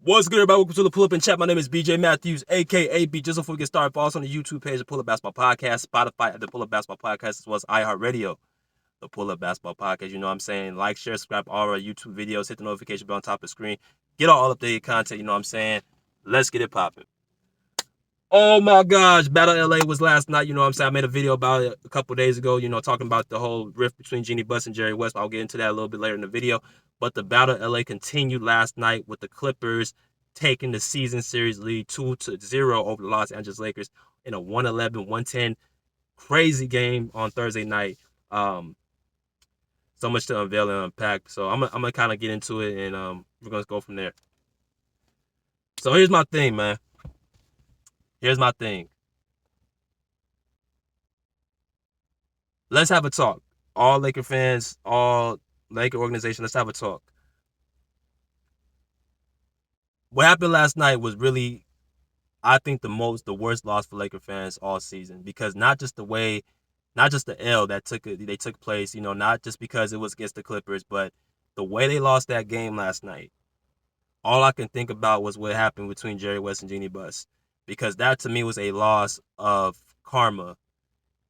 What's good, everybody? Welcome to the Pull Up and Chat. My name is BJ Mathews, aka B. Just before we get started, follow us on the YouTube page, the Pull Up Basketball Podcast, Spotify at the Pull Up Basketball Podcast, as well as Iheartradio, the Pull Up Basketball Podcast. You know what I'm saying? Like, share, subscribe to all our YouTube videos, hit the notification bell on top of the screen. Get all updated content, you know what I'm saying? Let's get it popping. Oh my gosh, Battle LA was last night. You know what I'm saying? I made a video about it a couple days ago, talking about the whole rift between Jeanie Buss and Jerry West. I'll get into that a little bit later in the video. But the Battle LA continued last night with the Clippers taking the season series lead 2-0 over the Los Angeles Lakers in a 111-110 crazy game on Thursday night. So much to unveil and unpack. So I'm gonna kind of get into it, and we're gonna go from there. So here's my thing, man. Here's my thing. Let's have a talk. All Laker fans, all Laker organization, let's have a talk. What happened last night was really, I think, the worst loss for Laker fans all season, because not just the L that took place, not just because it was against the Clippers, but the way they lost that game last night. All I can think about was what happened between Jerry West and Jeanie Buss, because that to me was a loss of karma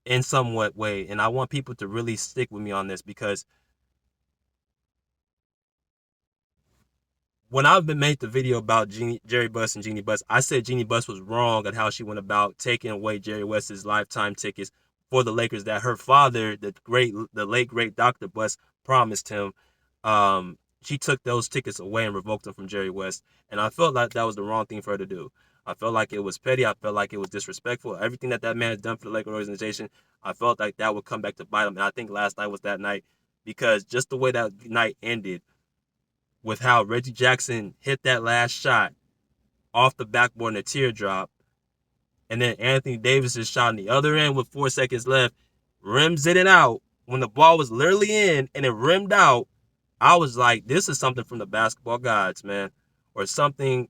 in somewhat way. And I want people to really stick with me on this, because when I've been made the video about Jerry Buss and Jeanie Buss, I said Jeanie Buss was wrong at how she went about taking away Jerry West's lifetime tickets for the Lakers that her father, the late great Dr. Buss, promised him. She took those tickets away and revoked them from Jerry West, and I felt like that was the wrong thing for her to do. I felt like it was petty. I felt like it was disrespectful. Everything that man has done for the Lakers organization, I felt like that would come back to bite him. And I think last night was that night, because just the way that night ended, with how Reggie Jackson hit that last shot off the backboard in a teardrop, and then Anthony Davis's shot on the other end with 4 seconds left, rims it out when the ball was literally in and it rimmed out. I was like, this is something from the basketball gods, man, or something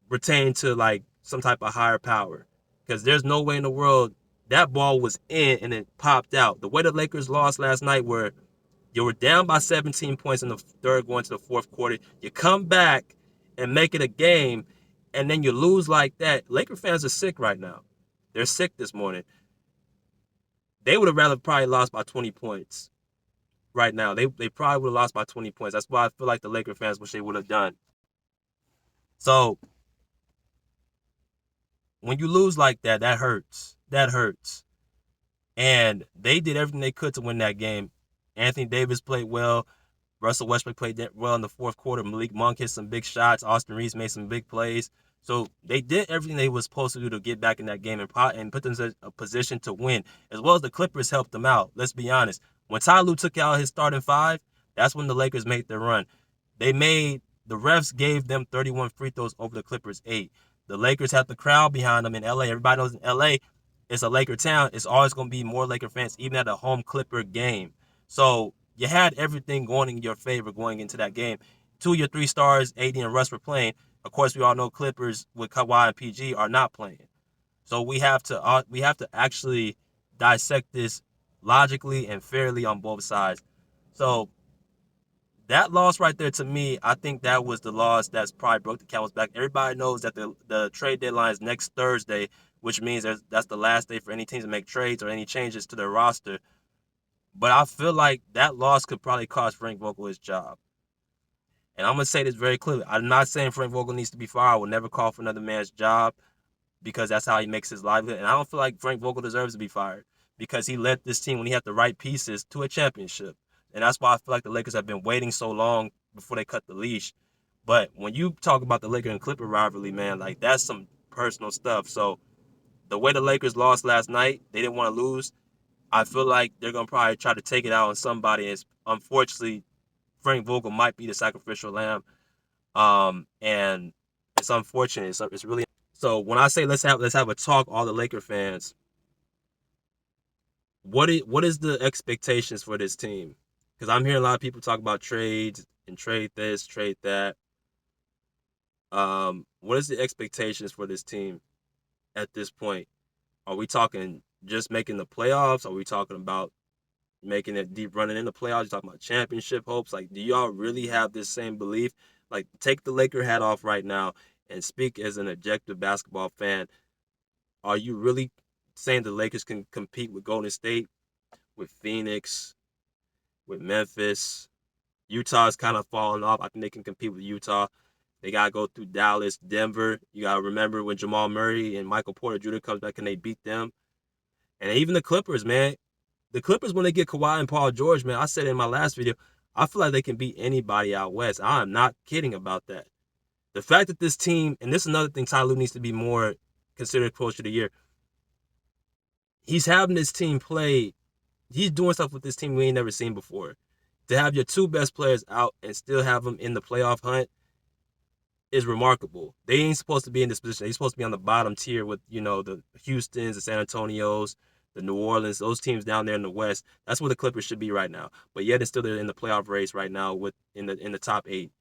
pertaining to like some type of higher power, because there's no way in the world that ball was in and it popped out. The way the Lakers lost last night, where you were down by 17 points in the third going to the fourth quarter, you come back and make it a game, and then you lose like that. Laker fans are sick right now. They're sick this morning. They would have rather probably lost by 20 points right now. They probably would have lost by 20 points. That's what I feel like the Laker fans wish they would have done. So when you lose like that, that hurts. That hurts. And they did everything they could to win that game. Anthony Davis played well. Russell Westbrook played well in the fourth quarter. Malik Monk hit some big shots. Austin Reeves made some big plays. So they did everything they were supposed to do to get back in that game and put them in a position to win, as well as the Clippers helped them out. Let's be honest. When Ty Lue took out his starting five, that's when the Lakers made their run. The refs gave them 31 free throws over the Clippers 8. The Lakers had the crowd behind them in LA. Everybody knows in LA, it's a Laker town. It's always going to be more Laker fans, even at a home Clipper game. So you had everything going in your favor going into that game. 2 of your 3 stars, AD and Russ, were playing. Of course, we all know Clippers with Kawhi and PG are not playing. So we have to actually dissect this logically and fairly on both sides. So that loss right there, to me, I think that was the loss that's probably broke the camel's back. Everybody knows that the trade deadline is next Thursday, which means that's the last day for any teams to make trades or any changes to their roster. But I feel like that loss could probably cost Frank Vogel his job. And I'm going to say this very clearly. I'm not saying Frank Vogel needs to be fired. I will never call for another man's job, because that's how he makes his livelihood. And I don't feel like Frank Vogel deserves to be fired, because he led this team, when he had the right pieces, to a championship. And that's why I feel like the Lakers have been waiting so long before they cut the leash. But when you talk about the Lakers and Clipper rivalry, man, like, that's some personal stuff. So the way the Lakers lost last night, they didn't want to lose. I feel like they're going to probably try to take it out on somebody. And unfortunately, Frank Vogel might be the sacrificial lamb. And it's unfortunate. It's really. So when I say let's have a talk, all the Laker fans, what is the expectations for this team? Because I'm hearing a lot of people talk about trades and trade this, trade that. What is the expectations for this team at this point? Are we talking just making the playoffs? Are we talking about making it deep, running in the playoffs? You talking about championship hopes? Like, do y'all really have this same belief? Like, take the Laker hat off right now and speak as an objective basketball fan, are you really saying the Lakers can compete with Golden State, with Phoenix, with Memphis? Utah's kind of falling off. I think they can compete with Utah. They got to go through Dallas, Denver. You got to remember when Jamal Murray and Michael Porter Jr. comes back, and they beat them? And even the Clippers, man. The Clippers, when they get Kawhi and Paul George, man, I said in my last video, I feel like they can beat anybody out west. I'm not kidding about that. The fact that this team, and this is another thing Ty Lue needs to be more considered coach of the year. He's having this team play. He's doing stuff with this team we ain't never seen before. To have your two best players out and still have them in the playoff hunt is remarkable. They ain't supposed to be in this position. They're supposed to be on the bottom tier with, the Houstons, the San Antonios, the New Orleans, those teams down there in the West. That's where the Clippers should be right now. But yet it's still they're in the playoff race right now with in the top 8.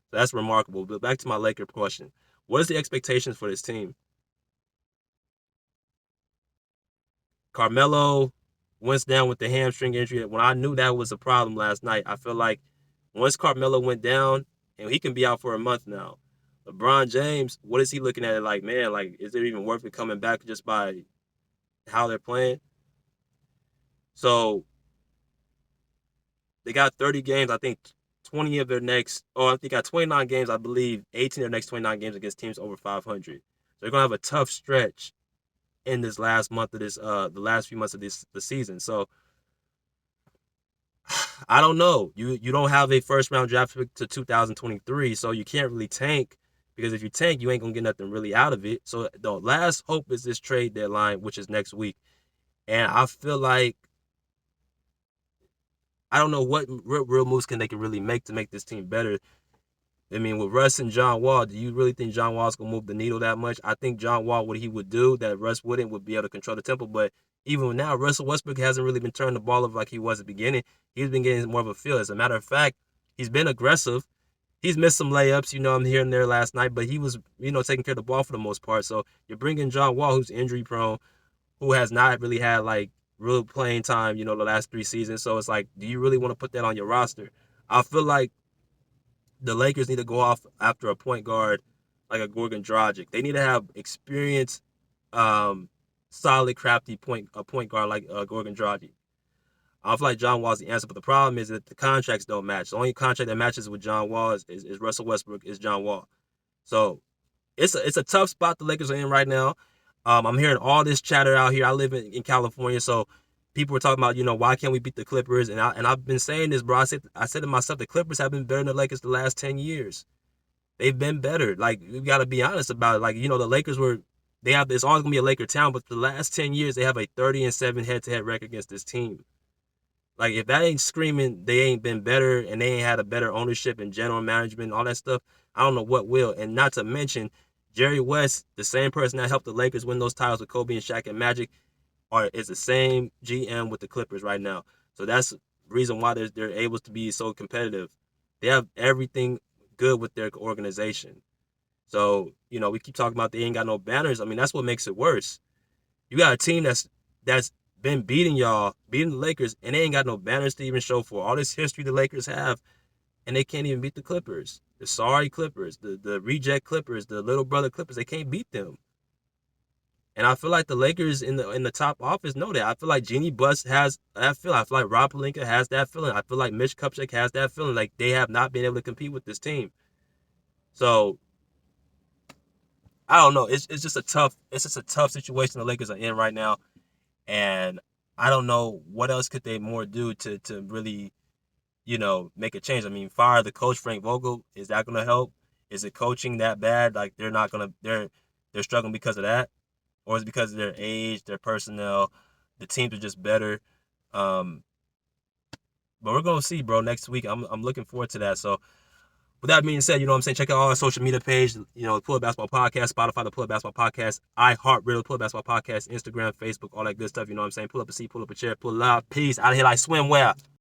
So that's remarkable. But back to my Laker question. What is the expectations for this team? Carmelo went down with the hamstring injury. When I knew that was a problem last night, I feel like once Carmelo went down, and he can be out for a month now. LeBron James, what is he looking at it like, man, like, is it even worth it coming back just by how they're playing? So they got 30 games. I think 20 of their next, I think got 29 games, I believe, 18 of their next 29 games against teams over 500. So they're going to have a tough stretch in this last month of the last few months of the season. So I don't know. You don't have a first round draft pick to 2023, so you can't really tank, because if you tank, you ain't gonna get nothing really out of it. So the last hope is this trade deadline, which is next week. And I feel like I don't know what real moves they can really make to make this team better. I mean, with Russ and John Wall, do you really think John Wall's going to move the needle that much? I think John Wall, what he would do that Russ wouldn't, would be able to control the tempo. But even now, Russell Westbrook hasn't really been turning the ball over like he was at the beginning. He's been getting more of a feel. As a matter of fact, he's been aggressive. He's missed some layups, I'm here and there last night, but he was, taking care of the ball for the most part. So you're bringing John Wall, who's injury prone, who has not really had, like, real playing time, the last 3 seasons. So it's like, do you really want to put that on your roster? I feel like the Lakers need to go off after a point guard like a Goran Dragic. They need to have experienced, solid, crafty point guard like Goran Dragic. I feel like John Wall's the answer, but the problem is that the contracts don't match. The only contract that matches with John Wall is Russell Westbrook, is John Wall. So it's a tough spot the Lakers are in right now. I'm hearing all this chatter out here. I live in California, so people were talking about, why can't we beat the Clippers? And I've been saying this, bro. I said to myself, the Clippers have been better than the Lakers the last 10 years. They've been better. Like, we got to be honest about it. Like, the Lakers it's always going to be a Laker town, but the last 10 years, they have a 30-7 head-to-head record against this team. Like, if that ain't screaming they ain't been better and they ain't had a better ownership and general management and all that stuff, I don't know what will. And not to mention, Jerry West, the same person that helped the Lakers win those titles with Kobe and Shaq and Magic, is the same GM with the Clippers right now. So that's the reason why they're able to be so competitive. They have everything good with their organization. So, we keep talking about they ain't got no banners. I mean, that's what makes it worse. You got a team that's been beating the Lakers, and they ain't got no banners to even show for. All this history the Lakers have, and they can't even beat the Clippers. The sorry Clippers, the reject Clippers, the little brother Clippers, they can't beat them. And I feel like the Lakers in the top office know that. I feel like Jeannie Buss has that feeling. I feel like Rob Pelinka has that feeling. I feel like Mitch Kupchak has that feeling. Like, they have not been able to compete with this team. So I don't know. It's just a tough situation the Lakers are in right now. And I don't know what else could they more do to really, make a change. I mean, fire the coach Frank Vogel. Is that gonna help? Is it coaching that bad? Like, they're struggling because of that? Or is it because of their age, their personnel? The teams are just better. But we're gonna see, bro, next week. I'm looking forward to that. So with that being said, check out all our social media page, Pull Up Basketball Podcast, Spotify, the Pull Up Basketball Podcast, Iheartradio, Pull Up Basketball Podcast, Instagram, Facebook, all that good stuff, Pull up a seat, pull up a chair, pull up. Peace. Out of here like swimwear.